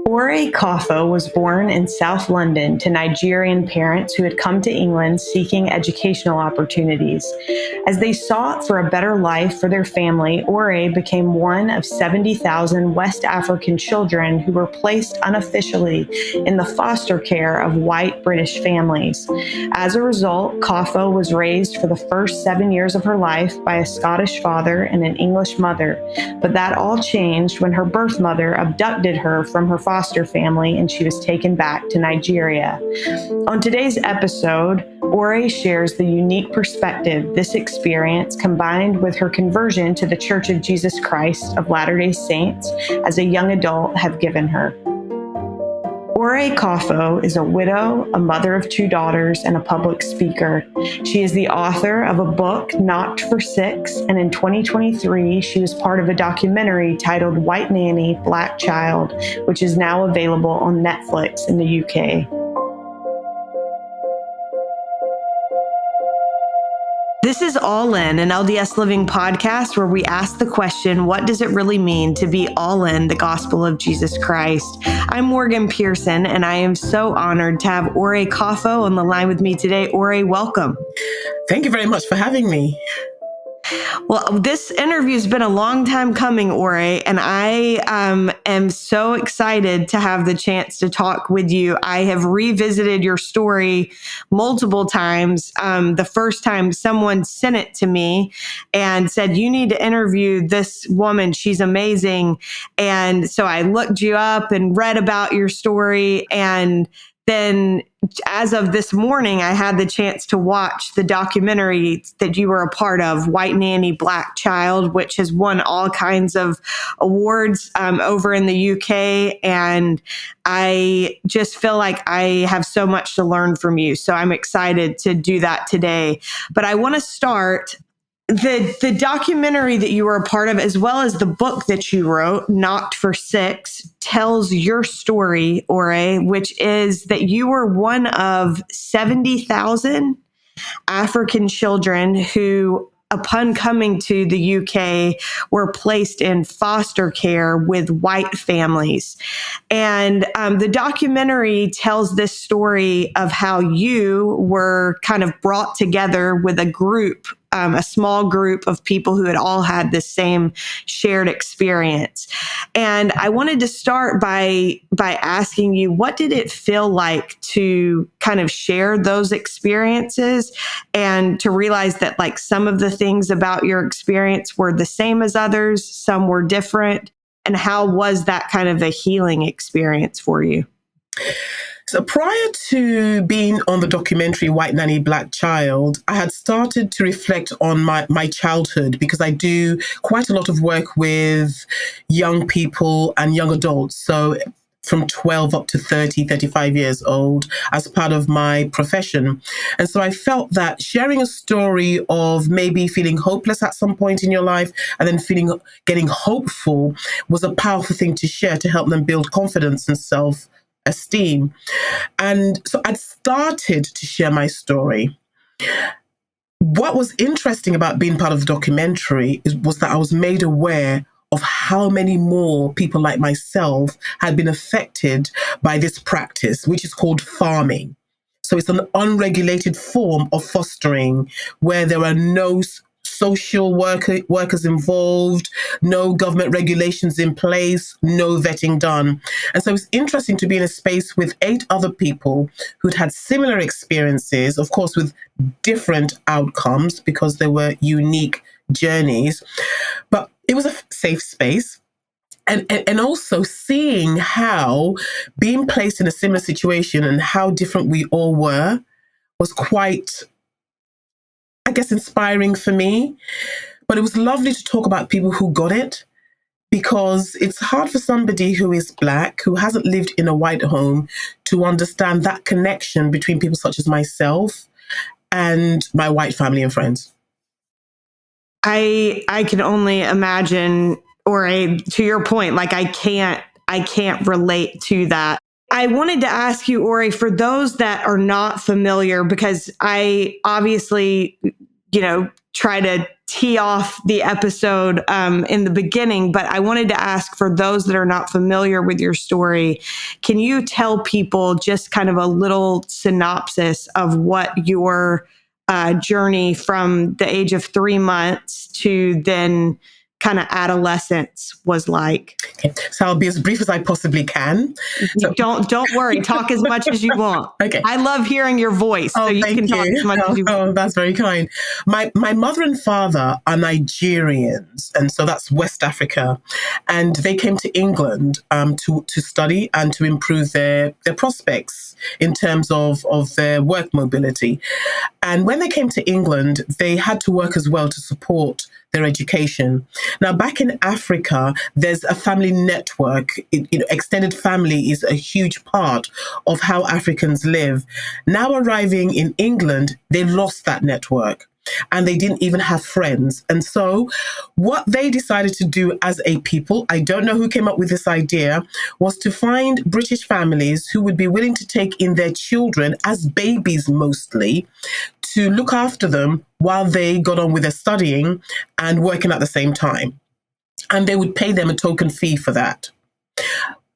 Ore Kaffo was born in South London to Nigerian parents who had come to England seeking educational opportunities. As they sought for a better life for their family, Ore became one of 70,000 West African children who were placed unofficially in the foster care of white British families. As a result, Kaffo was raised for the first 7 years of her life by a Scottish father and an English mother, but that all changed when her birth mother abducted her from her foster family and she was taken back to Nigeria. On today's episode, Ore shares the unique perspective this experience, combined with her conversion to the Church of Jesus Christ of Latter-day Saints as a young adult, have given her. Ore Kaffo is a widow, a mother of 2 daughters, and a public speaker. She is the author of a book, Knocked for Six, and in 2023, she was part of a documentary titled White Nanny, Black Child, which is now available on Netflix in the UK. This is All In, an LDS Living podcast where we ask the question, what does it really mean to be all in the gospel of Jesus Christ? I'm Morgan Pearson, and I am so honored to have Ore Kaffo on the line with me today. Ore, welcome. Thank you very much for having me. Well, this interview has been a long time coming, Ore, and I am so excited to have the chance to talk with you. I have revisited your story multiple times. The first time someone sent it to me and said, you need to interview this woman. She's amazing. And so I looked you up and read about your story, and then as of this morning, I had the chance to watch the documentary that you were a part of, White Nanny, Black Child, which has won all kinds of awards over in the UK. And I just feel like I have so much to learn from you. So I'm excited to do that today. But I want to start the documentary that you were a part of, as well as the book that you wrote, Knocked for Six, tells your story, Ore, which is that you were one of 70,000 African children who, upon coming to the UK, were placed in foster care with white families. And the documentary tells this story of how you were kind of brought together with a group, a small group of people who had all had this same shared experience. And I wanted to start by asking you, what did it feel like to kind of share those experiences and to realize that like some of the things about your experience were the same as others, some were different? And how was that kind of a healing experience for you? So prior to being on the documentary White Nanny, Black Child, I had started to reflect on my childhood, because I do quite a lot of work with young people and young adults. So from 12 up to 30, 35 years old as part of my profession. And so I felt that sharing a story of maybe feeling hopeless at some point in your life and then getting hopeful was a powerful thing to share to help them build confidence and self-esteem. And so I'd started to share my story. What was interesting about being part of the documentary was that I was made aware of how many more people like myself had been affected by this practice, which is called farming. So it's an unregulated form of fostering where there are no social workers involved, no government regulations in place, no vetting done. And so it's interesting to be in a space with 8 other people who'd had similar experiences, of course, with different outcomes because they were unique journeys. But it was a safe space. And also seeing how being placed in a similar situation and how different we all were was quite, I guess, inspiring for me. But it was lovely to talk about people who got it, because it's hard for somebody who is Black, who hasn't lived in a white home, to understand that connection between people such as myself and my white family and friends. I can only imagine, or to your point, like I can't relate to that. I wanted to ask you, Ore, for those that are not familiar, because I obviously, try to tee off the episode in the beginning, but I wanted to ask, for those that are not familiar with your story, can you tell people just kind of a little synopsis of what your journey from the age of 3 months to then kind of adolescence was like? Okay. So I'll be as brief as I possibly can. So, don't worry. Talk as much as you want. Okay. I love hearing your voice, so you can talk as much as you want. Oh, that's very kind. My mother and father are Nigerians, and so that's West Africa, and they came to England to study and to improve their prospects in terms of their work mobility. And when they came to England, they had to work as well to support their education. Now, back in Africa, there's a family network. Extended family is a huge part of how Africans live. Now arriving in England, they lost that network and they didn't even have friends. And so what they decided to do as a people, I don't know who came up with this idea, was to find British families who would be willing to take in their children as babies mostly, to look after them while they got on with their studying and working at the same time. And they would pay them a token fee for that.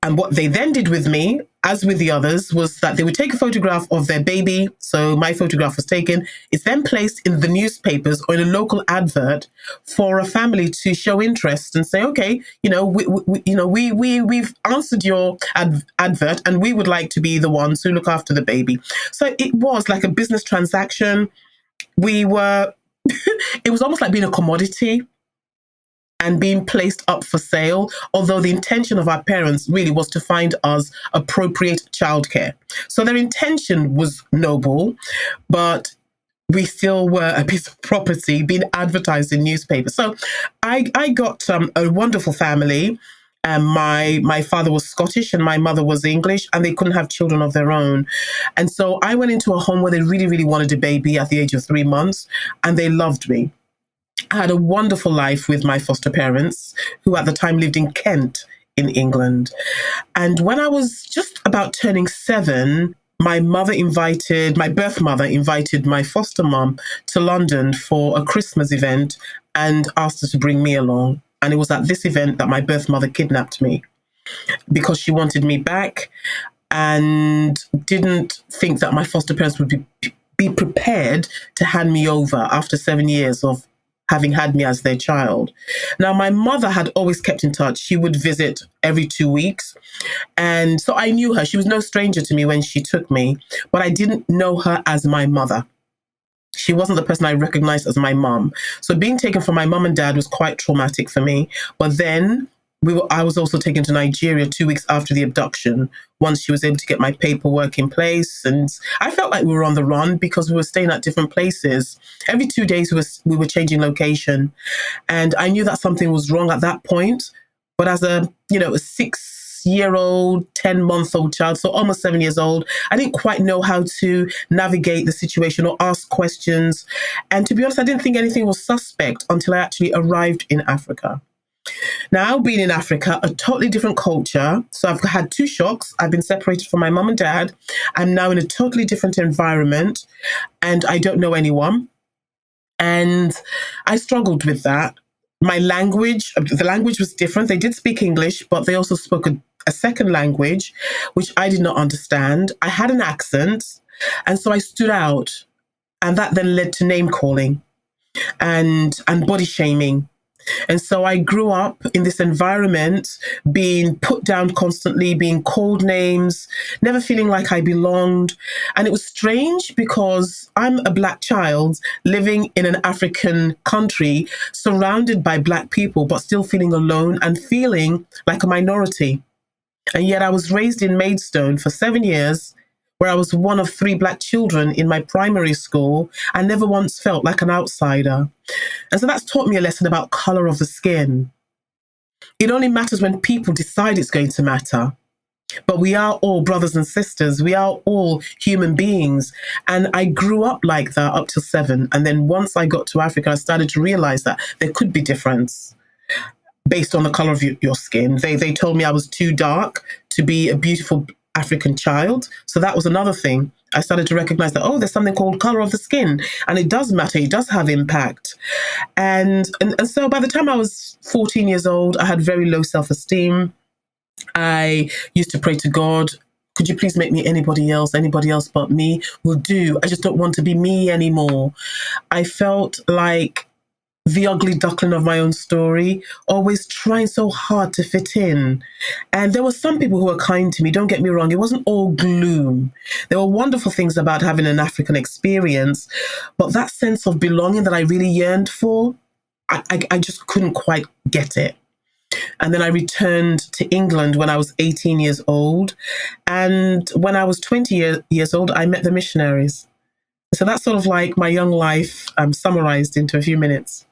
And what they then did with me, as with the others, was that they would take a photograph of their baby. So my photograph was taken. It's then placed in the newspapers or in a local advert for a family to show interest and say, okay, we've answered your advert and we would like to be the ones who look after the baby. So it was like a business transaction. It was almost like being a commodity and being placed up for sale, although the intention of our parents really was to find us appropriate childcare. So their intention was noble, but we still were a piece of property being advertised in newspapers. So I got a wonderful family. My father was Scottish and my mother was English, and they couldn't have children of their own. And so I went into a home where they really, really wanted a baby at the age of 3 months, and they loved me. I had a wonderful life with my foster parents, who at the time lived in Kent in England. And when I was just about turning 7, my birth mother invited my foster mom to London for a Christmas event and asked her to bring me along. And it was at this event that my birth mother kidnapped me because she wanted me back and didn't think that my foster parents would be prepared to hand me over after 7 years of having had me as their child. Now, my mother had always kept in touch. She would visit every 2 weeks. And so I knew her. She was no stranger to me when she took me, but I didn't know her as my mother. She wasn't the person I recognized as my mom. So being taken from my mom and dad was quite traumatic for me. But then I was also taken to Nigeria 2 weeks after the abduction, once she was able to get my paperwork in place. And I felt like we were on the run because we were staying at different places. Every 2 days we were changing location. And I knew that something was wrong at that point. But as a 6-year-old, 10-month-old child, so almost 7 years old, I didn't quite know how to navigate the situation or ask questions. And to be honest, I didn't think anything was suspect until I actually arrived in Africa. Now, being in Africa, a totally different culture. So I've had 2 shocks. I've been separated from my mom and dad. I'm now in a totally different environment and I don't know anyone. And I struggled with that. The language was different. They did speak English, but they also spoke a second language, which I did not understand. I had an accent. And so I stood out. And that then led to name calling and body shaming. And so I grew up in this environment, being put down constantly, being called names, never feeling like I belonged. And it was strange because I'm a Black child living in an African country, surrounded by Black people, but still feeling alone and feeling like a minority. And yet I was raised in Maidstone for 7 years, where I was one of 3 Black children in my primary school and never once felt like an outsider. And so that's taught me a lesson about color of the skin. It only matters when people decide it's going to matter. But we are all brothers and sisters. We are all human beings. And I grew up like that up to 7. And then once I got to Africa, I started to realize that there could be difference based on the color of your skin. They told me I was too dark to be a beautiful African child. So that was another thing I started to recognize that, oh, there's something called color of the skin, and it does matter. It does have impact. And so by the time I was 14 years old, I had very low self-esteem. I used to pray to God, could you please make me anybody else but me will do. I just don't want to be me anymore. I felt like the ugly duckling of my own story, always trying so hard to fit in. And there were some people who were kind to me, don't get me wrong, it wasn't all gloom. There were wonderful things about having an African experience, but that sense of belonging that I really yearned for, I just couldn't quite get it. And then I returned to England when I was 18 years old. And when I was 20 years old, I met the Missionaries. So that's sort of like my young life summarized into a few minutes.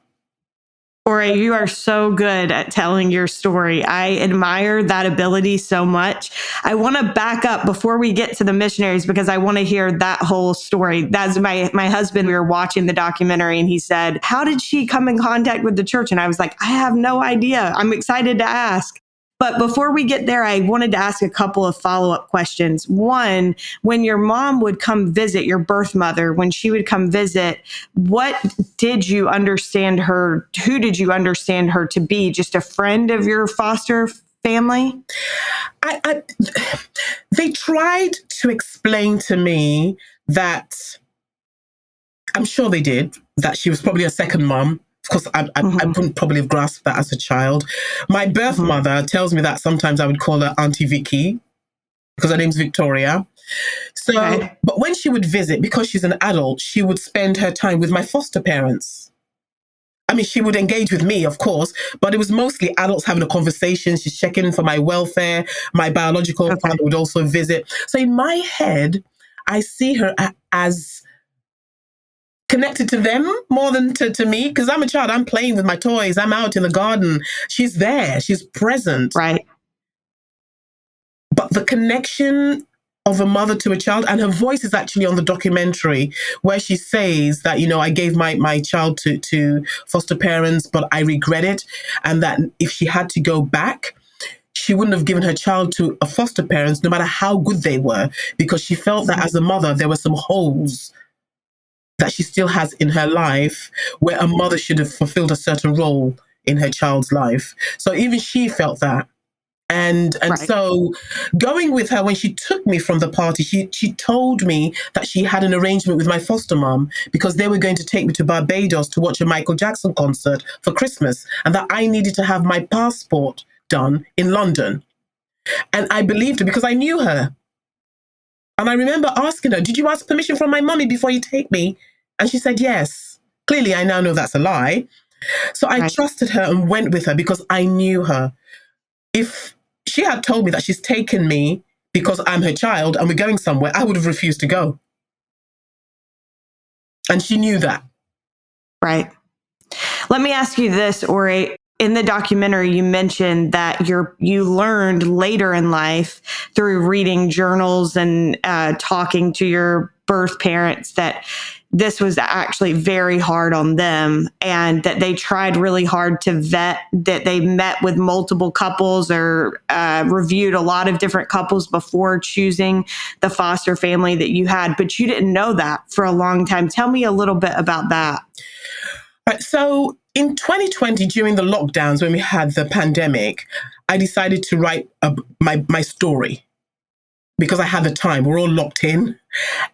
Ore, you are so good at telling your story. I admire that ability so much. I want to back up before we get to the Missionaries because I want to hear that whole story. That's my husband. We were watching the documentary and he said, how did she come in contact with the church? And I was like, I have no idea. I'm excited to ask. But before we get there, I wanted to ask a couple of follow-up questions. One, when your mom would come visit, your birth mother, when she would come visit, what did you understand her? Who did you understand her to be? Just a friend of your foster family? They tried to explain to me that, I'm sure they did, that she was probably a second mom. Of course, I wouldn't probably have grasped that as a child. My birth mother tells me that sometimes I would call her Auntie Vicky because her name's Victoria. So, okay. But when she would visit, because she's an adult, she would spend her time with my foster parents. I mean, she would engage with me, of course, but it was mostly adults having a conversation. She's checking for my welfare. My biological father would also visit. So in my head, I see her as connected to them more than to me, because I'm a child. I'm playing with my toys. I'm out in the garden. She's there. She's present. Right. But the connection of a mother to a child, and her voice is actually on the documentary where she says that, I gave my child to foster parents, but I regret it. And that if she had to go back, she wouldn't have given her child to a foster parents, no matter how good they were, because she felt that as a mother, there were some holes that she still has in her life where a mother should have fulfilled a certain role in her child's life. So even she felt that. And right. So going with her, when she took me from the party, she told me that she had an arrangement with my foster mom because they were going to take me to Barbados to watch a Michael Jackson concert for Christmas, and that I needed to have my passport done in London. And I believed her because I knew her. And I remember asking her, did you ask permission from my mommy before you take me? And she said, yes. Clearly, I now know that's a lie. So I trusted her and went with her because I knew her. If she had told me that she's taken me because I'm her child and we're going somewhere, I would have refused to go. And she knew that. Right. Let me ask you this, Ore. In the documentary, you mentioned that you learned later in life through reading journals and talking to your birth parents that this was actually very hard on them, and that they tried really hard to vet, that they met with multiple couples or reviewed a lot of different couples before choosing the foster family that you had. But you didn't know that for a long time. Tell me a little bit about that. Right, so in 2020, during the lockdowns, when we had the pandemic, I decided to write my story because I had the time. We're all locked in.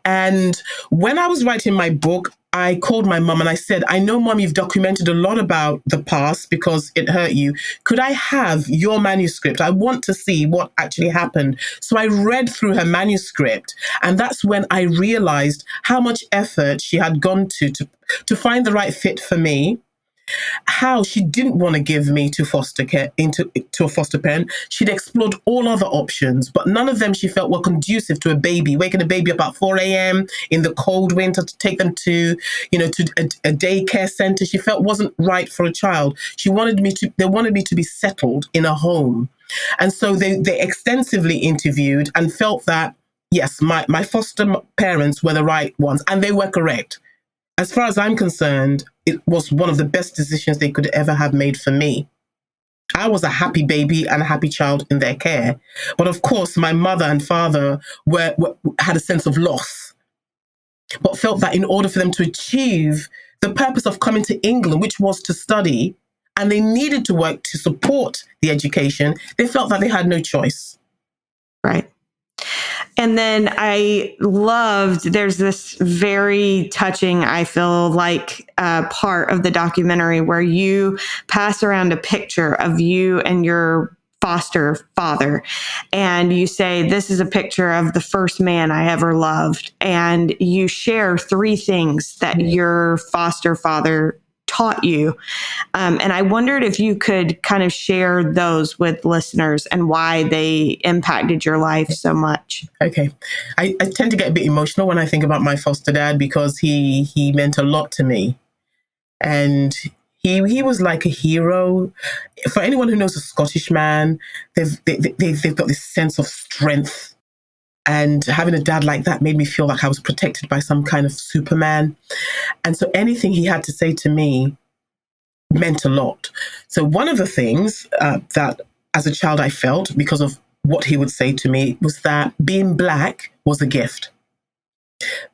And when I was writing my book, I called my mom and I said, I know, Mom, you've documented a lot about the past because it hurt you. Could I have your manuscript? I want to see what actually happened. So I read through her manuscript. And that's when I realized how much effort she had gone to find the right fit for me. How she didn't want to give me to foster care, to a foster parent. She'd explored all other options, but none of them she felt were conducive to a baby. Waking a baby up at 4 a.m. in the cold winter to take them to a daycare center, she felt wasn't right for a child. They wanted me to be settled in a home. And so they extensively interviewed and felt that, yes, my foster parents were the right ones, and they were correct. As far as I'm concerned, it was one of the best decisions they could ever have made for me. I was a happy baby and a happy child in their care. But of course, my mother and father had a sense of loss but felt that in order for them to achieve the purpose of coming to England, which was to study, and they needed to work to support the education, they felt that they had no choice. Right. And then I loved, there's this very touching, I feel like, part of the documentary where you pass around a picture of you and your foster father. And you say, this is a picture of the first man I ever loved. And you share 3 things that your foster father taught you. And I wondered if you could kind of share those with listeners and why they impacted your life so much. Okay. I tend to get a bit emotional when I think about my foster dad because he meant a lot to me. And he was like a hero. For anyone who knows a Scottish man, they've got this sense of strength. And having a dad like that made me feel like I was protected by some kind of Superman. And so anything he had to say to me meant a lot. So one of the things that as a child I felt because of what he would say to me was that being Black was a gift,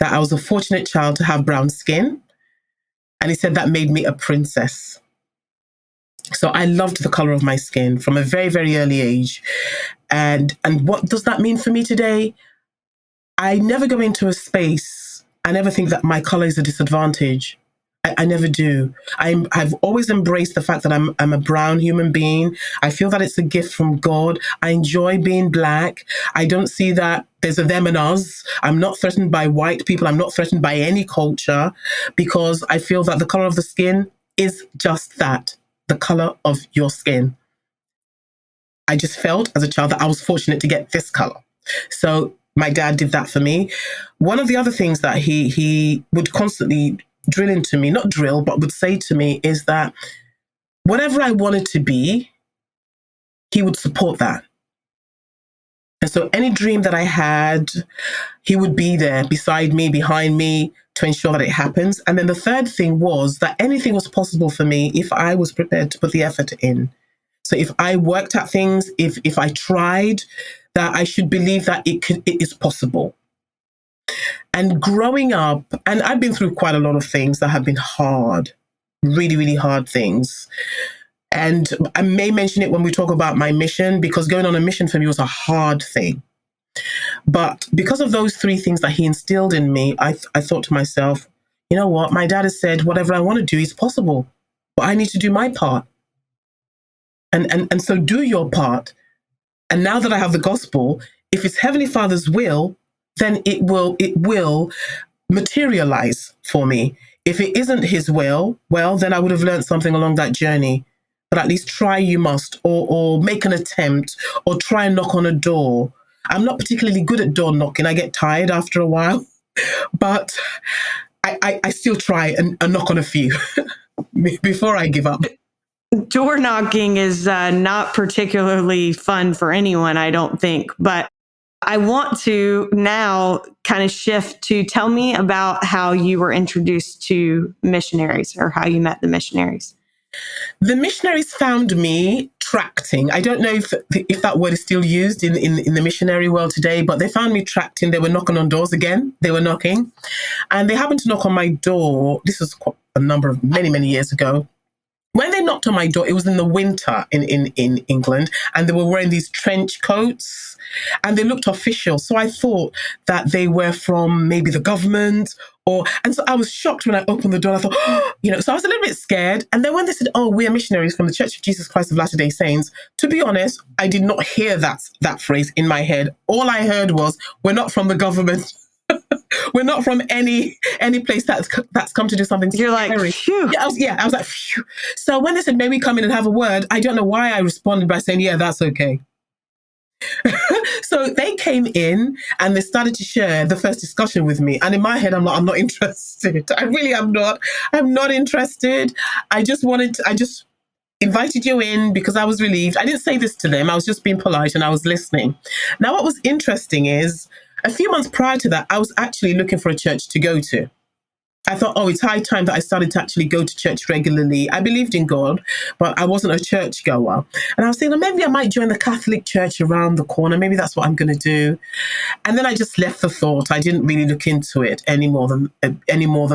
that I was a fortunate child to have brown skin. And he said that made me a princess. So I loved the color of my skin from a very, very early age. And what does that mean for me today? I never go into a space, I never think that my color is a disadvantage. I never do. I've always embraced the fact that I'm a brown human being. I feel that it's a gift from God. I enjoy being Black. I don't see that there's a them and us. I'm not threatened by white people. I'm not threatened by any culture because I feel that the color of the skin is just that, the color of your skin. I just felt as a child that I was fortunate to get this color. So my dad did that for me. One of the other things that he would constantly drill into me, not drill, but would say to me is that whatever I wanted to be, he would support that. And so any dream that I had, he would be there beside me, behind me to ensure that it happens. And then the third thing was that anything was possible for me if I was prepared to put the effort in. So if I worked at things, if I tried, that I should believe that it is possible. And growing up, and I've been through quite a lot of things that have been hard, really, really hard things. And I may mention it when we talk about my mission, because going on a mission for me was a hard thing. But because of those 3 things that he instilled in me, I thought to myself, you know what? My dad has said, whatever I want to do is possible, but I need to do my part. And so do your part. And now that I have the gospel, if it's Heavenly Father's will, then it will materialize for me. If it isn't his will, well, then I would have learned something along that journey. But at least try you must, or make an attempt, or try and knock on a door. I'm not particularly good at door knocking. I get tired after a while, but I still try and knock on a few before I give up. Door knocking is not particularly fun for anyone, I don't think, but I want to now kind of shift to tell me about how you were introduced to missionaries or how you met the missionaries. The missionaries found me tracting. I don't know if that word is still used in the missionary world today, but they found me tracting. They were knocking on doors again. They were knocking. And they happened to knock on my door. This was many, many years ago. When they knocked on my door, it was in the winter in England, and they were wearing these trench coats, and they looked official. So I thought that they were from maybe the government, and so I was shocked when I opened the door. I thought, so I was a little bit scared. And then when they said, "Oh, we are missionaries from the Church of Jesus Christ of Latter-day Saints," to be honest, I did not hear that phrase in my head. All I heard was, "We're not from the government." We're not from any place that's come to do something You're scary. Like, phew. I was like, phew. So when they said, "May we come in and have a word?" I don't know why I responded by saying, "Yeah, that's okay." So they came in and they started to share the first discussion with me. And in my head, I'm like, I'm not interested. I really am not. I'm not interested. I just invited you in because I was relieved. I didn't say this to them. I was just being polite and I was listening. Now, what was interesting is, a few months prior to that, I was actually looking for a church to go to. I thought, oh, it's high time that I started to actually go to church regularly. I believed in God, but I wasn't a church goer. And I was thinking, maybe I might join the Catholic church around the corner. Maybe that's what I'm going to do. And then I just left the thought. I didn't really look into it any more than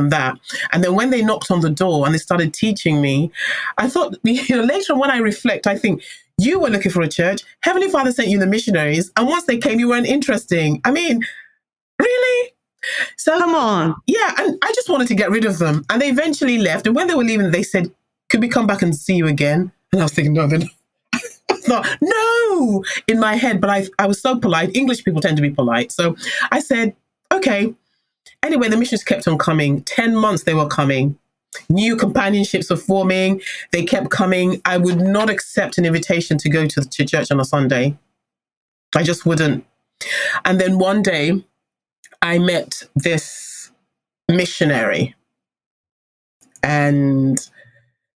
that. And then when they knocked on the door and they started teaching me, I thought, later on when I reflect, I think, you were looking for a church. Heavenly Father sent you the missionaries. And once they came, you weren't interesting. I mean, really? So Come on. Yeah, and I just wanted to get rid of them. And they eventually left. And when they were leaving, they said, could we come back and see you again? And I was thinking, no, then I thought, no, in my head. But I was so polite. English people tend to be polite. So I said, okay. Anyway, the missions kept on coming. 10 months they were coming. New companionships were forming. They kept coming. I would not accept an invitation to go to church on a Sunday. I just wouldn't. And then one day, I met this missionary, and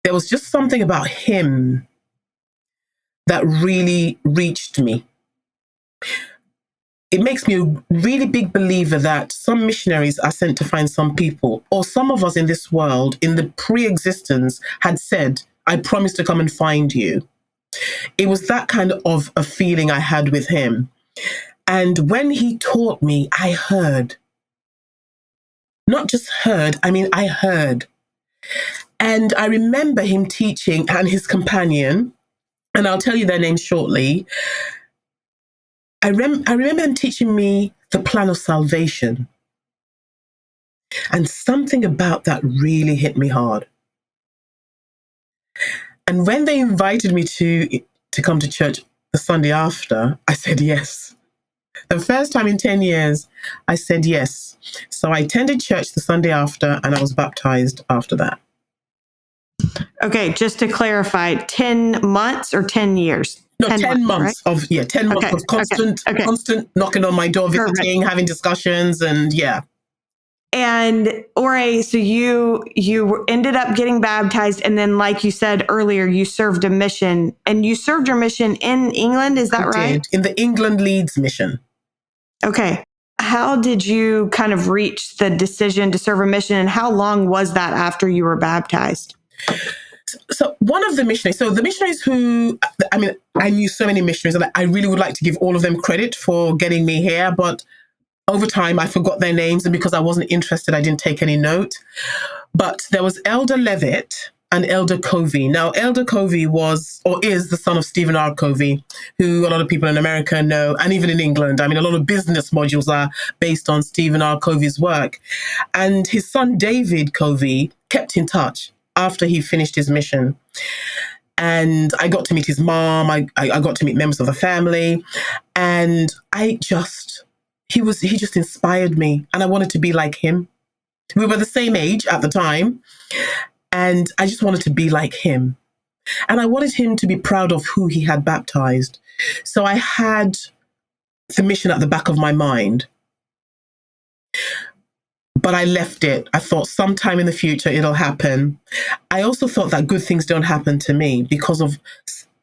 there was just something about him that really reached me. It makes me a really big believer that some missionaries are sent to find some people, or some of us in this world in the pre-existence had said, I promise to come and find you. It was that kind of a feeling I had with him. And when he taught me, I heard. Not just heard, I heard. And I remember him teaching, and his companion, and I'll tell you their names shortly. I remember them teaching me the plan of salvation. And something about that really hit me hard. And when they invited me to come to church the Sunday after, I said yes. The first time in 10 years, I said yes. So I attended church the Sunday after, and I was baptized after that. Okay, just to clarify, 10 months or 10 years? No, 10 months, right? 10 months of constant knocking on my door, visiting, having discussions, and yeah. And Ore, so you ended up getting baptized, and then, like you said earlier, you served a mission, and you served your mission in England. Is that right? In the England Leeds mission. Okay. How did you kind of reach the decision to serve a mission, and how long was that after you were baptized? So one of the missionaries, who, I knew so many missionaries, and I really would like to give all of them credit for getting me here, but over time I forgot their names, and because I wasn't interested, I didn't take any note. But there was Elder Levitt and Elder Covey. Now, Elder Covey was, or is, the son of Stephen R. Covey, who a lot of people in America know, and even in England. A lot of business modules are based on Stephen R. Covey's work. And his son, David Covey, kept in touch after he finished his mission. And I got to meet his mom. I got to meet members of the family. And he just inspired me. And I wanted to be like him. We were the same age at the time. And I just wanted to be like him. And I wanted him to be proud of who he had baptized. So I had the mission at the back of my mind. But I left it. I thought sometime in the future it'll happen. I also thought that good things don't happen to me because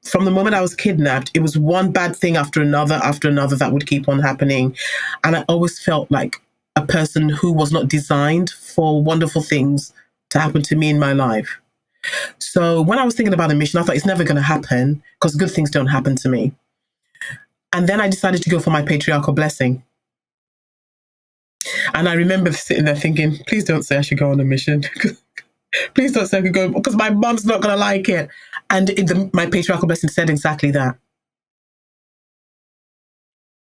from the moment I was kidnapped, it was one bad thing after another that would keep on happening. And I always felt like a person who was not designed for wonderful things to happen to me in my life. So when I was thinking about a mission, I thought it's never going to happen because good things don't happen to me. And then I decided to go for my patriarchal blessing. And I remember sitting there thinking, please don't say I should go on a mission. Please don't say I could go, because my mom's not going to like it. And my patriarchal blessing said exactly that.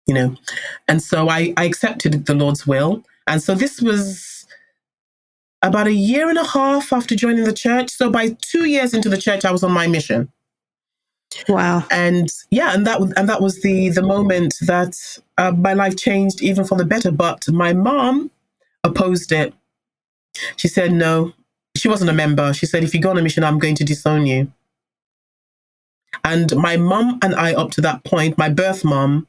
And so I accepted the Lord's will. And so this was about 1.5 years after joining the church. So by 2 years into the church, I was on my mission. Wow. And that was the moment that my life changed even for the better. But my mom opposed it. She said no. She wasn't a member. She said, if you go on a mission, I'm going to disown you. And my mom and I, up to that point, my birth mom,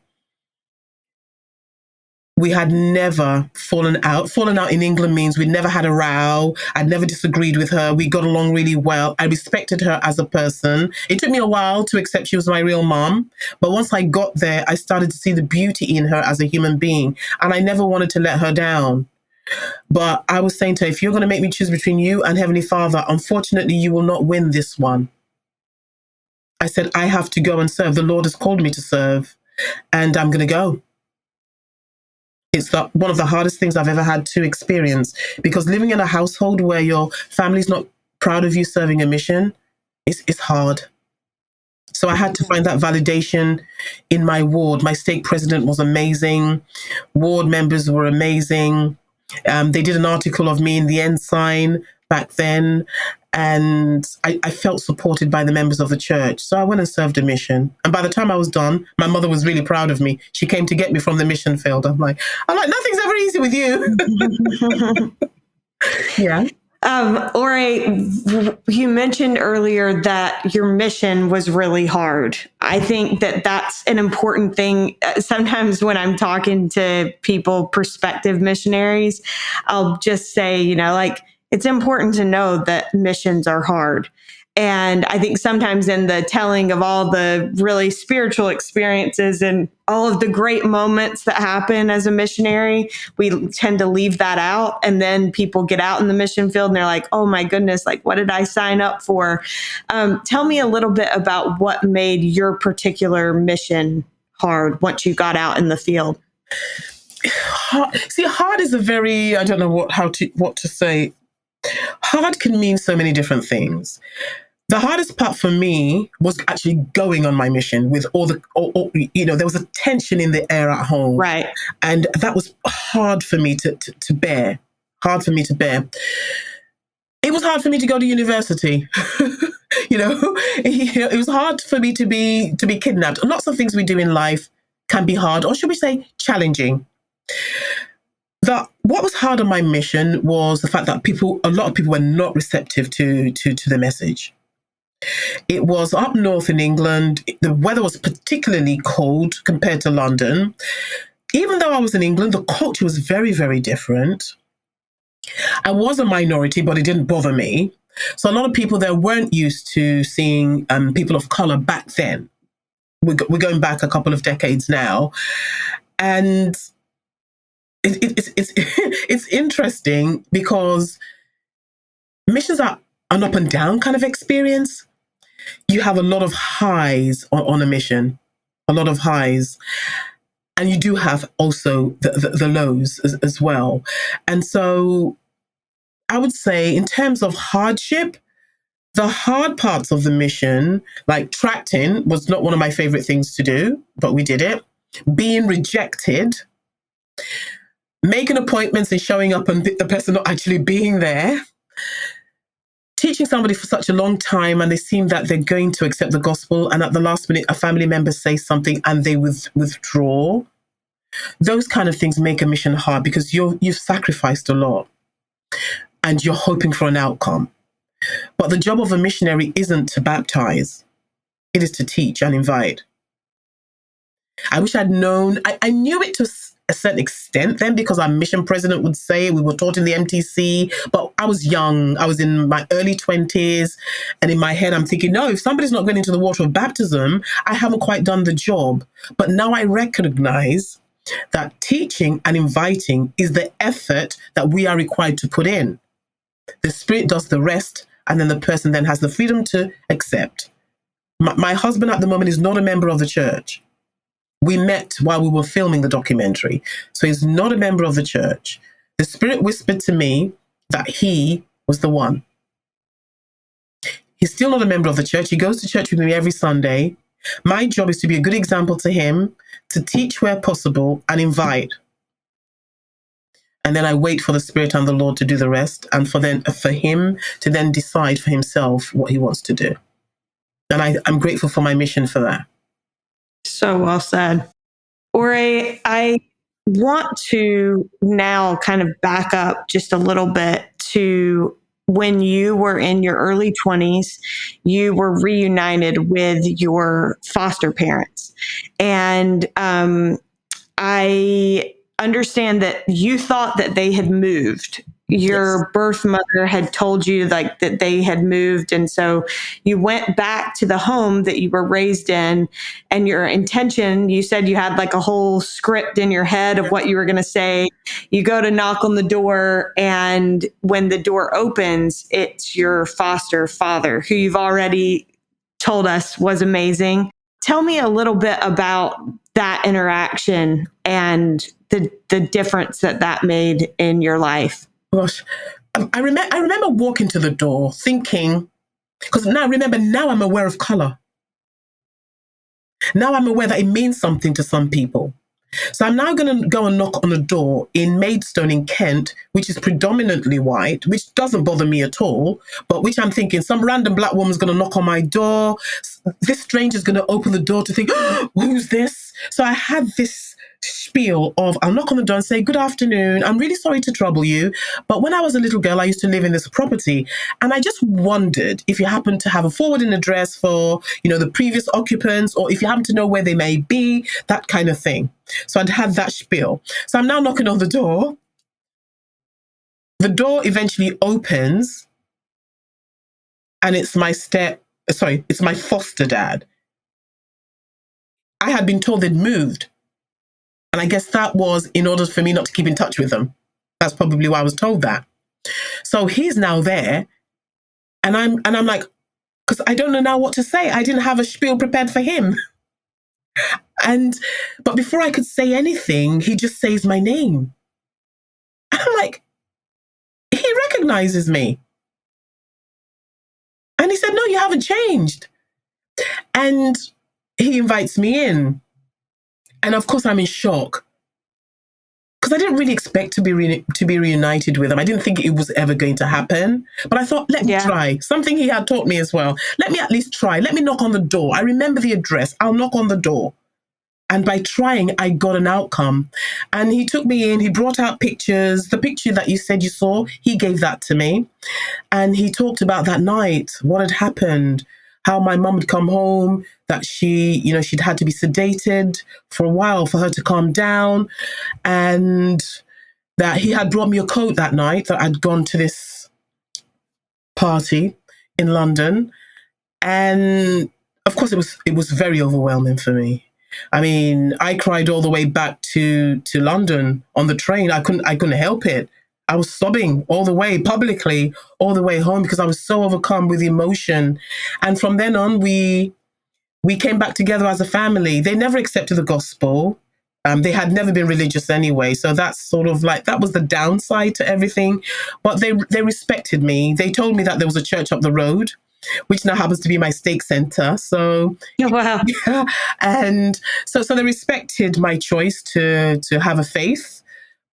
we had never fallen out. Fallen out in England means we'd never had a row. I'd never disagreed with her. We got along really well. I respected her as a person. It took me a while to accept she was my real mom. But once I got there, I started to see the beauty in her as a human being. And I never wanted to let her down. But I was saying to her, if you're going to make me choose between you and Heavenly Father, unfortunately, you will not win this one. I said, I have to go and serve. The Lord has called me to serve, and I'm going to go. It's one of the hardest things I've ever had to experience, because living in a household where your family's not proud of you serving a mission is hard. So I had to find that validation in my ward. My stake president was amazing. Ward members were amazing. They did an article of me in the Ensign back then, and I felt supported by the members of the church. So I went and served a mission. And by the time I was done, my mother was really proud of me. She came to get me from the mission field. I'm like, nothing's ever easy with you. Yeah. Ore, you mentioned earlier that your mission was really hard. I think that that's an important thing. Sometimes when I'm talking to people, prospective missionaries, I'll just say, like, it's important to know that missions are hard. And I think sometimes in the telling of all the really spiritual experiences and all of the great moments that happen as a missionary, we tend to leave that out. And then people get out in the mission field and they're like, oh my goodness, like, what did I sign up for? Tell me a little bit about what made your particular mission hard once you got out in the field. Hard is a very, I don't know what to say. Hard can mean so many different things. The hardest part for me was actually going on my mission with there was a tension in the air at home. Right. And that was hard for me to bear. Hard for me to bear. It was hard for me to go to university. It was hard for me to be kidnapped. Lots of things we do in life can be hard, or should we say challenging. What was hard on my mission was the fact that a lot of people were not receptive to the message. It was up north in England. The weather was particularly cold compared to London. Even though I was in England, the culture was very, very different. I was a minority, but it didn't bother me. So a lot of people there weren't used to seeing people of color back then. We're going back a couple of decades now. And it's interesting because missions are an up and down kind of experience. You have a lot of highs on a mission, a lot of highs. And you do have also the lows as well. And so I would say in terms of hardship, the hard parts of the mission, like tracting, was not one of my favorite things to do, but we did it. Being rejected, making appointments and showing up and the person not actually being there. Teaching somebody for such a long time and they seem that they're going to accept the gospel, and at the last minute, a family member says something and they withdraw. Those kind of things make a mission hard because you've sacrificed a lot and you're hoping for an outcome. But the job of a missionary isn't to baptize. It is to teach and invite. I wish I'd known. I knew it to a certain extent then because our mission president would say we were taught in the MTC, but I was young. I was in my early 20s. And in my head, I'm thinking, no, if somebody's not going into the water of baptism, I haven't quite done the job. But now I recognize that teaching and inviting is the effort that we are required to put in. The Spirit does the rest, and then the person then has the freedom to accept. My husband at the moment is not a member of the church. We met while we were filming the documentary. So he's not a member of the church. The Spirit whispered to me that he was the one. He's still not a member of the church. He goes to church with me every Sunday. My job is to be a good example to him, to teach where possible and invite. And then I wait for the Spirit and the Lord to do the rest, and for him to then decide for himself what he wants to do. And I'm grateful for my mission for that. So well said. Ore, I want to now kind of back up just a little bit to when you were in your early 20s, you were reunited with your foster parents. And I understand that you thought that they had moved your birth mother had told you like that they had moved. And so you went back to the home that you were raised in, and your intention, you said you had like a whole script in your head of what you were going to say. You go to knock on the door, and when the door opens, it's your foster father, who you've already told us was amazing. Tell me a little bit about that interaction and the difference that made in your life. Gosh, I remember walking to the door thinking, because now I'm aware of color. Now I'm aware that it means something to some people. So I'm now going to go and knock on a door in Maidstone in Kent, which is predominantly white, which doesn't bother me at all, but which I'm thinking some random black woman's going to knock on my door. This stranger's going to open the door to think, oh, who's this? So I had this spiel of, I'll knock on the door and say, good afternoon, I'm really sorry to trouble you, but when I was a little girl, I used to live in this property, and I just wondered if you happen to have a forwarding address for, the previous occupants, or if you happen to know where they may be, that kind of thing. So I'd had that spiel. So I'm now knocking on the door. The door eventually opens, and it's my foster dad. I had been told they'd moved. And I guess that was in order for me not to keep in touch with them. That's probably why I was told that. So he's now there, and I'm like, because I don't know now what to say. I didn't have a spiel prepared for him. But before I could say anything, he just says my name. And I'm like, he recognizes me. And he said, no, you haven't changed. And he invites me in. And of course, I'm in shock, because I didn't really expect to be reunited with him. I didn't think it was ever going to happen. But I thought, let me try. Something he had taught me as well. Let me at least try. Let me knock on the door. I remember the address. I'll knock on the door. And by trying, I got an outcome. And he took me in. He brought out pictures. The picture that you said you saw, he gave that to me. And he talked about that night, what had happened, how my mum had come home, that she'd had to be sedated for a while for her to calm down, and that he had brought me a coat that night, that I'd gone to this party in London. And of course, it was very overwhelming for me. I mean, I cried all the way back to London on the train. I couldn't help it. I was sobbing all the way, publicly, all the way home, because I was so overcome with emotion. And from then on, we came back together as a family. They never accepted the gospel. They had never been religious anyway. So that's sort of like, that was the downside to everything. But they respected me. They told me that there was a church up the road, which now happens to be my stake center. So, wow. Yeah. And so they respected my choice to have a faith,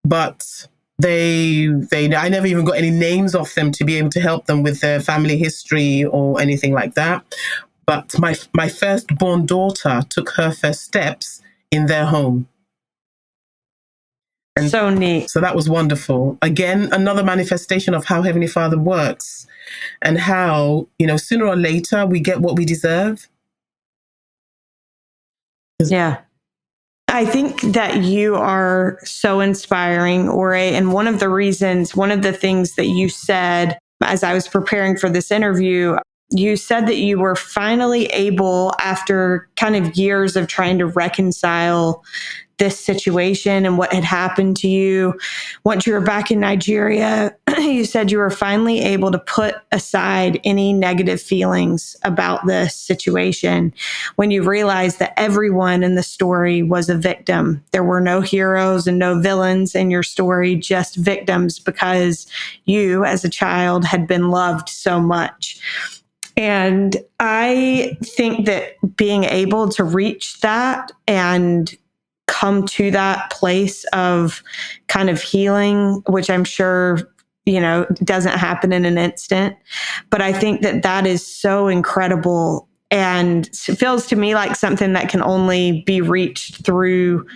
but I never even got any names off them to be able to help them with their family history or anything like that. But my firstborn daughter took her first steps in their home. And so neat. So that was wonderful. Again, another manifestation of how Heavenly Father works, and how, sooner or later we get what we deserve. Yeah. I think that you are so inspiring, Ore. And one of the things that you said as I was preparing for this interview, you said that you were finally able, after kind of years of trying to reconcile this situation and what had happened to you once you were back in Nigeria, you said you were finally able to put aside any negative feelings about this situation when you realized that everyone in the story was a victim. There were no heroes and no villains in your story, just victims, because you as a child had been loved so much. And I think that being able to reach that and come to that place of kind of healing, which I'm sure, doesn't happen in an instant, but I think that is so incredible. And it feels to me like something that can only be reached through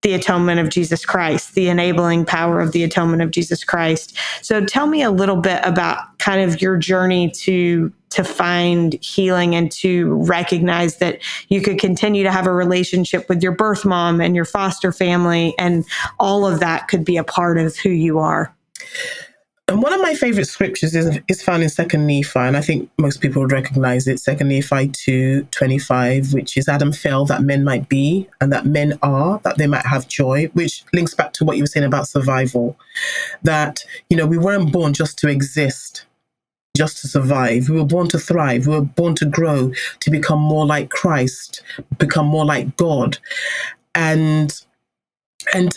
the atonement of Jesus Christ, the enabling power of the atonement of Jesus Christ. So tell me a little bit about kind of your journey to find healing and to recognize that you could continue to have a relationship with your birth mom and your foster family, and all of that could be a part of who you are. And one of my favorite scriptures is found in Second Nephi, and I think most people would recognize it. Second Nephi 2:25, which is Adam fell that men might be, and that men are, that they might have joy, which links back to what you were saying about survival. That, we weren't born just to exist, just to survive. We were born to thrive. We were born to grow, to become more like Christ, become more like God. And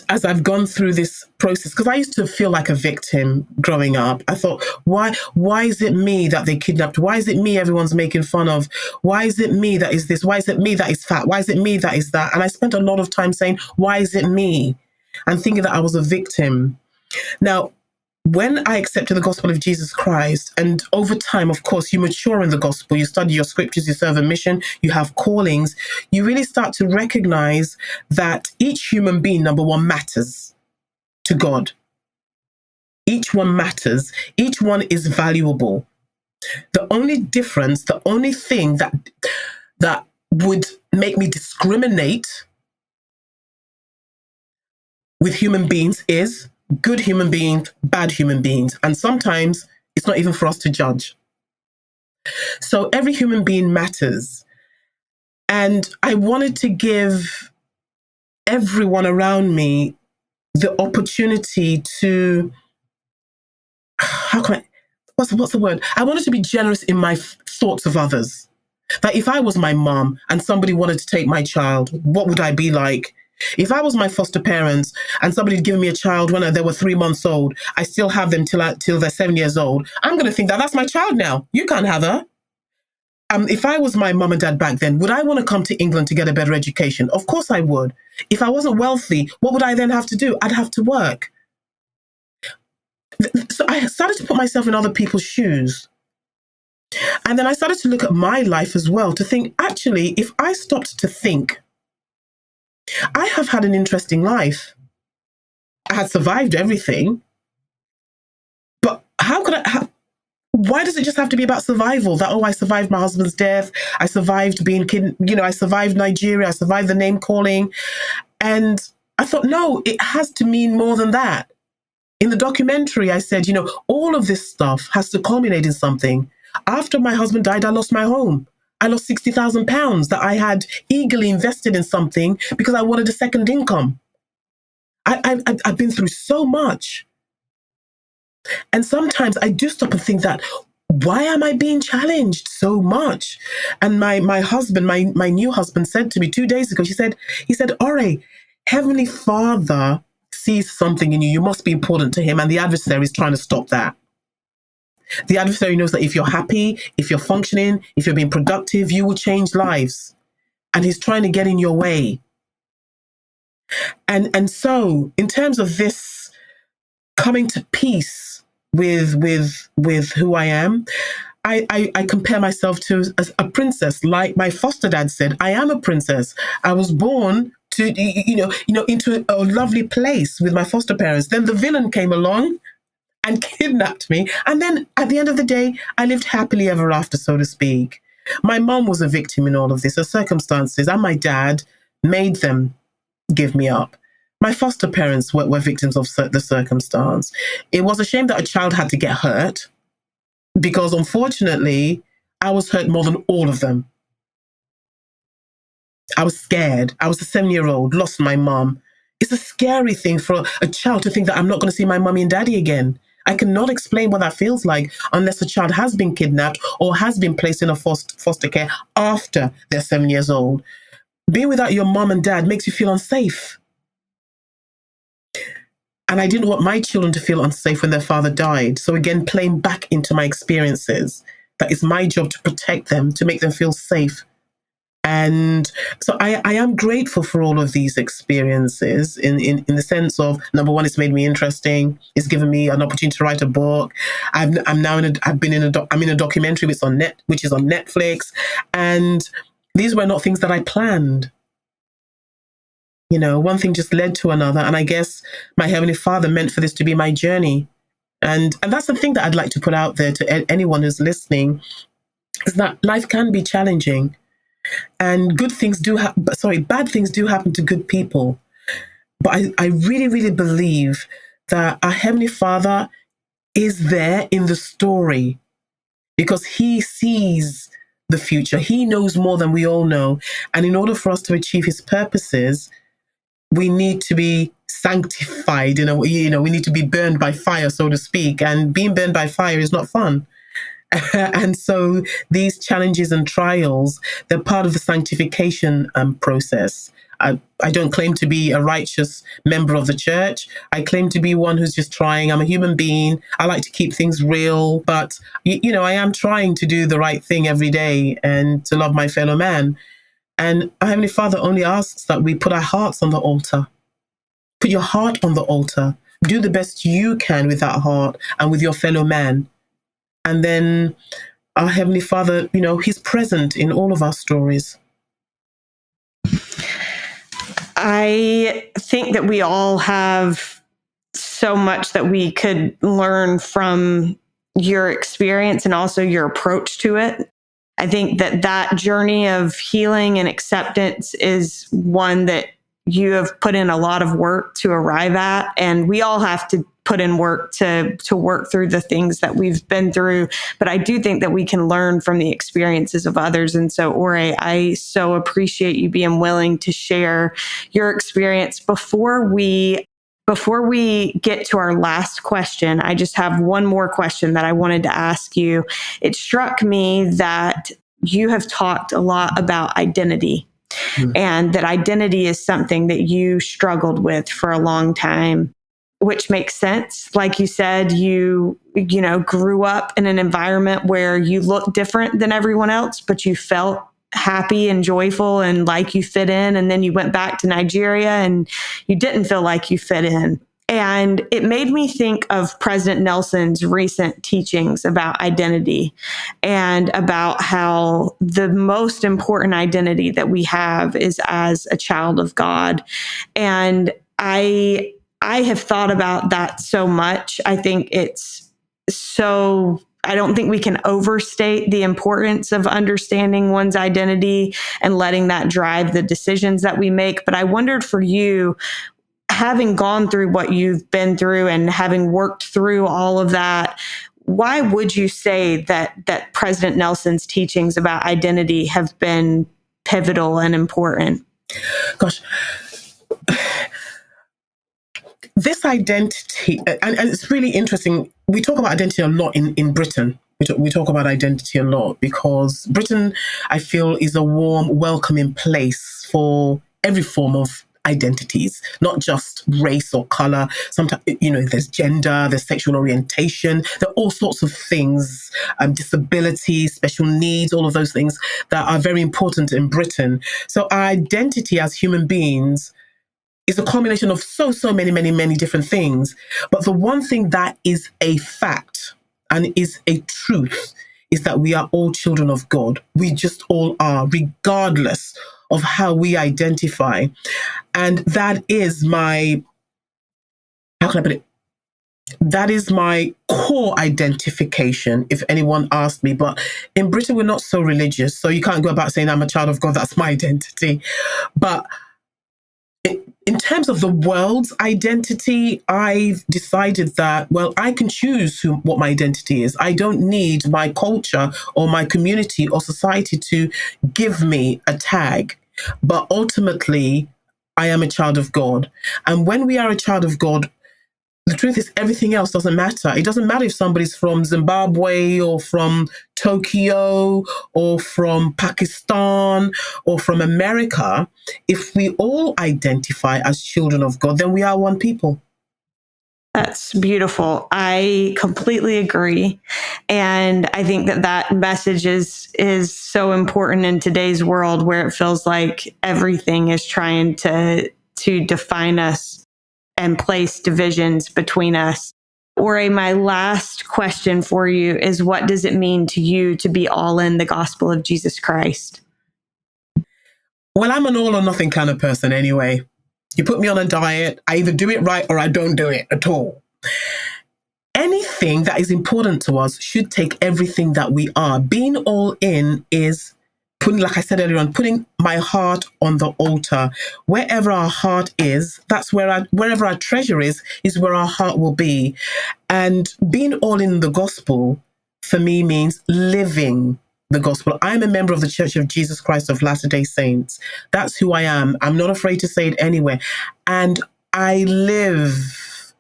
as I've gone through this process, because I used to feel like a victim growing up, I thought, why is it me that they kidnapped? Why is it me everyone's making fun of? Why is it me that is this? Why is it me that is fat? Why is it me that is that? And I spent a lot of time saying, why is it me? And thinking that I was a victim. Now, when I accepted the gospel of Jesus Christ, and over time, of course, you mature in the gospel, you study your scriptures, you serve a mission, you have callings, you really start to recognize that each human being, number one, matters to God. Each one matters. Each one is valuable. The only difference, the only thing that would make me discriminate with human beings is good human beings, bad human beings. And sometimes it's not even for us to judge. So every human being matters. And I wanted to give everyone around me the opportunity to, what's the word? I wanted to be generous in my thoughts of others. That if I was my mom and somebody wanted to take my child, what would I be like? If I was my foster parents and somebody had given me a child when they were 3 months old, I still have them till they're 7 years old, I'm going to think that that's my child now. You can't have her. If I was my mom and dad back then, would I want to come to England to get a better education? Of course I would. If I wasn't wealthy, what would I then have to do? I'd have to work. So I started to put myself in other people's shoes. And then I started to look at my life as well, to think, actually, if I stopped to think, I have had an interesting life. I had survived everything. But why does it just have to be about survival? That, I survived my husband's death. I survived being I survived Nigeria. I survived the name calling. And I thought, no, it has to mean more than that. In the documentary, I said, all of this stuff has to culminate in something. After my husband died, I lost my home. I lost £60,000 that I had eagerly invested in something because I wanted a second income. I've been through so much. And sometimes I do stop and think that, why am I being challenged so much? And my husband, my new husband said to me 2 days ago, he said, Ore, Heavenly Father sees something in you. You must be important to him. And the adversary is trying to stop that. The adversary knows that if you're happy, if you're functioning, if you're being productive, you will change lives. And he's trying to get in your way. And so in terms of this coming to peace with who I am, I compare myself to a princess. Like my foster dad said, I am a princess. I was born to, into a lovely place with my foster parents. Then the villain came along and kidnapped me. And then at the end of the day, I lived happily ever after, so to speak. My mom was a victim in all of this. Her circumstances and my dad made them give me up. My foster parents were victims of the circumstance. It was a shame that a child had to get hurt because, unfortunately, I was hurt more than all of them. I was scared. I was a 7-year-old, lost my mom. It's a scary thing for a child to think that I'm not going to see my mommy and daddy again. I cannot explain what that feels like unless a child has been kidnapped or has been placed in a foster care after they're 7 years old. Being without your mom and dad makes you feel unsafe. And I didn't want my children to feel unsafe when their father died. So again, playing back into my experiences, that it's my job to protect them, to make them feel safe. And so I am grateful for all of these experiences in the sense of, number one, it's made me interesting. It's given me an opportunity to write a book. I'm in a documentary which is on Netflix. And these were not things that I planned. One thing just led to another. And I guess my Heavenly Father meant for this to be my journey. And that's the thing that I'd like to put out there to anyone who's listening, is that life can be challenging. And bad things do happen to good people. But I really, really believe that our Heavenly Father is there in the story because he sees the future. He knows more than we all know. And in order for us to achieve his purposes, we need to be sanctified in a way, we need to be burned by fire, so to speak. And being burned by fire is not fun. And so these challenges and trials, they're part of the sanctification process. I don't claim to be a righteous member of the church. I claim to be one who's just trying. I'm a human being. I like to keep things real, but I am trying to do the right thing every day and to love my fellow man. And our Heavenly Father only asks that we put our hearts on the altar. Put your heart on the altar. Do the best you can with that heart and with your fellow man. And then our Heavenly Father, He's present in all of our stories. I think that we all have so much that we could learn from your experience and also your approach to it. I think that journey of healing and acceptance is one that you have put in a lot of work to arrive at. And we all have to put in work to work through the things that we've been through. But I do think that we can learn from the experiences of others. And so, Ore, I so appreciate you being willing to share your experience. Before we get to our last question, I just have one more question that I wanted to ask you. It struck me that you have talked a lot about identity. And that identity is something that you struggled with for a long time, which makes sense. Like you said, you grew up in an environment where you looked different than everyone else, but you felt happy and joyful and like you fit in. And then you went back to Nigeria and you didn't feel like you fit in. And it made me think of President Nelson's recent teachings about identity and about how the most important identity that we have is as a child of God. And I have thought about that so much. I think I don't think we can overstate the importance of understanding one's identity and letting that drive the decisions that we make. But I wondered for you, having gone through what you've been through and having worked through all of that, why would you say that President Nelson's teachings about identity have been pivotal and important? Gosh, this identity, and it's really interesting. We talk about identity a lot in Britain. We talk about identity a lot because Britain, I feel, is a warm, welcoming place for every form of identities, not just race or color. Sometimes, there's gender, there's sexual orientation, there are all sorts of things, disability, special needs, all of those things that are very important in Britain. So our identity as human beings is a combination of so many, many, many different things. But the one thing that is a fact and is a truth is that we are all children of God. We just all are, regardless of how we identify. And that is how can I put it? That is my core identification, if anyone asked me. But in Britain, we're not so religious. So you can't go about saying I'm a child of God. That's my identity. But in terms of the world's identity, I've decided that, I can choose what my identity is. I don't need my culture or my community or society to give me a tag. But ultimately, I am a child of God. And when we are a child of God, the truth is everything else doesn't matter. It doesn't matter if somebody's from Zimbabwe or from Tokyo or from Pakistan or from America. If we all identify as children of God, then we are one people. That's beautiful. I completely agree. And I think that message is so important in today's world where it feels like everything is trying to define us and place divisions between us. Ore, my last question for you is, what does it mean to you to be all in the gospel of Jesus Christ? Well, I'm an all or nothing kind of person anyway. You put me on a diet, I either do it right or I don't do it at all. Anything that is important to us should take everything that we are. Being all in is putting, like I said earlier on, putting my heart on the altar. Wherever our heart is, that's wherever our treasure is where our heart will be. And being all in the gospel for me means living the gospel. I'm a member of the Church of Jesus Christ of Latter-day Saints. That's who I am. I'm not afraid to say it anywhere. And I live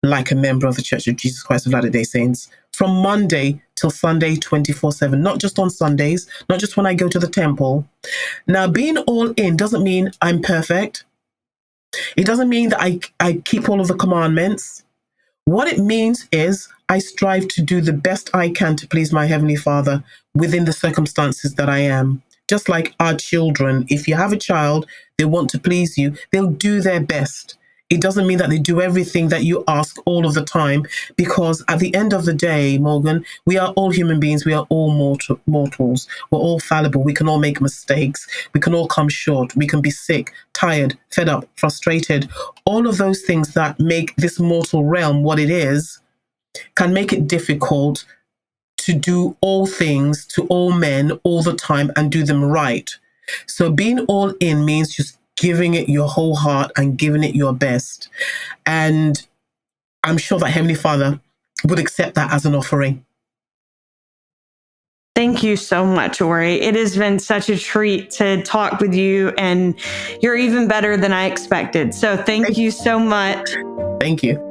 like a member of the Church of Jesus Christ of Latter-day Saints from Monday till Sunday, 24/7, not just on Sundays, not just when I go to the temple. Now, being all in doesn't mean I'm perfect. It doesn't mean that I keep all of the commandments. What it means is I strive to do the best I can to please my Heavenly Father within the circumstances that I am. Just like our children, if you have a child, they want to please you, they'll do their best. It doesn't mean that they do everything that you ask all of the time, because at the end of the day, Morgan, we are all human beings. We are all mortals. We're all fallible. We can all make mistakes. We can all come short. We can be sick, tired, fed up, frustrated. All of those things that make this mortal realm what it is can make it difficult to do all things to all men all the time and do them right. So being all in means just giving it your whole heart and giving it your best. And I'm sure that Heavenly Father would accept that as an offering. Thank you so much, Ori. It has been such a treat to talk with you, and you're even better than I expected. So thank you so much. Thank you.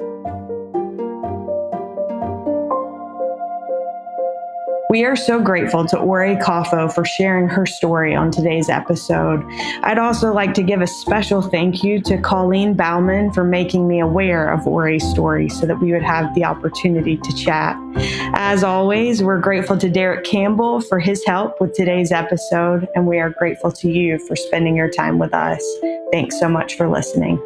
We are so grateful to Ori Kaffo for sharing her story on today's episode. I'd also like to give a special thank you to Colleen Bauman for making me aware of Ori's story so that we would have the opportunity to chat. As always, we're grateful to Derek Campbell for his help with today's episode, and we are grateful to you for spending your time with us. Thanks so much for listening.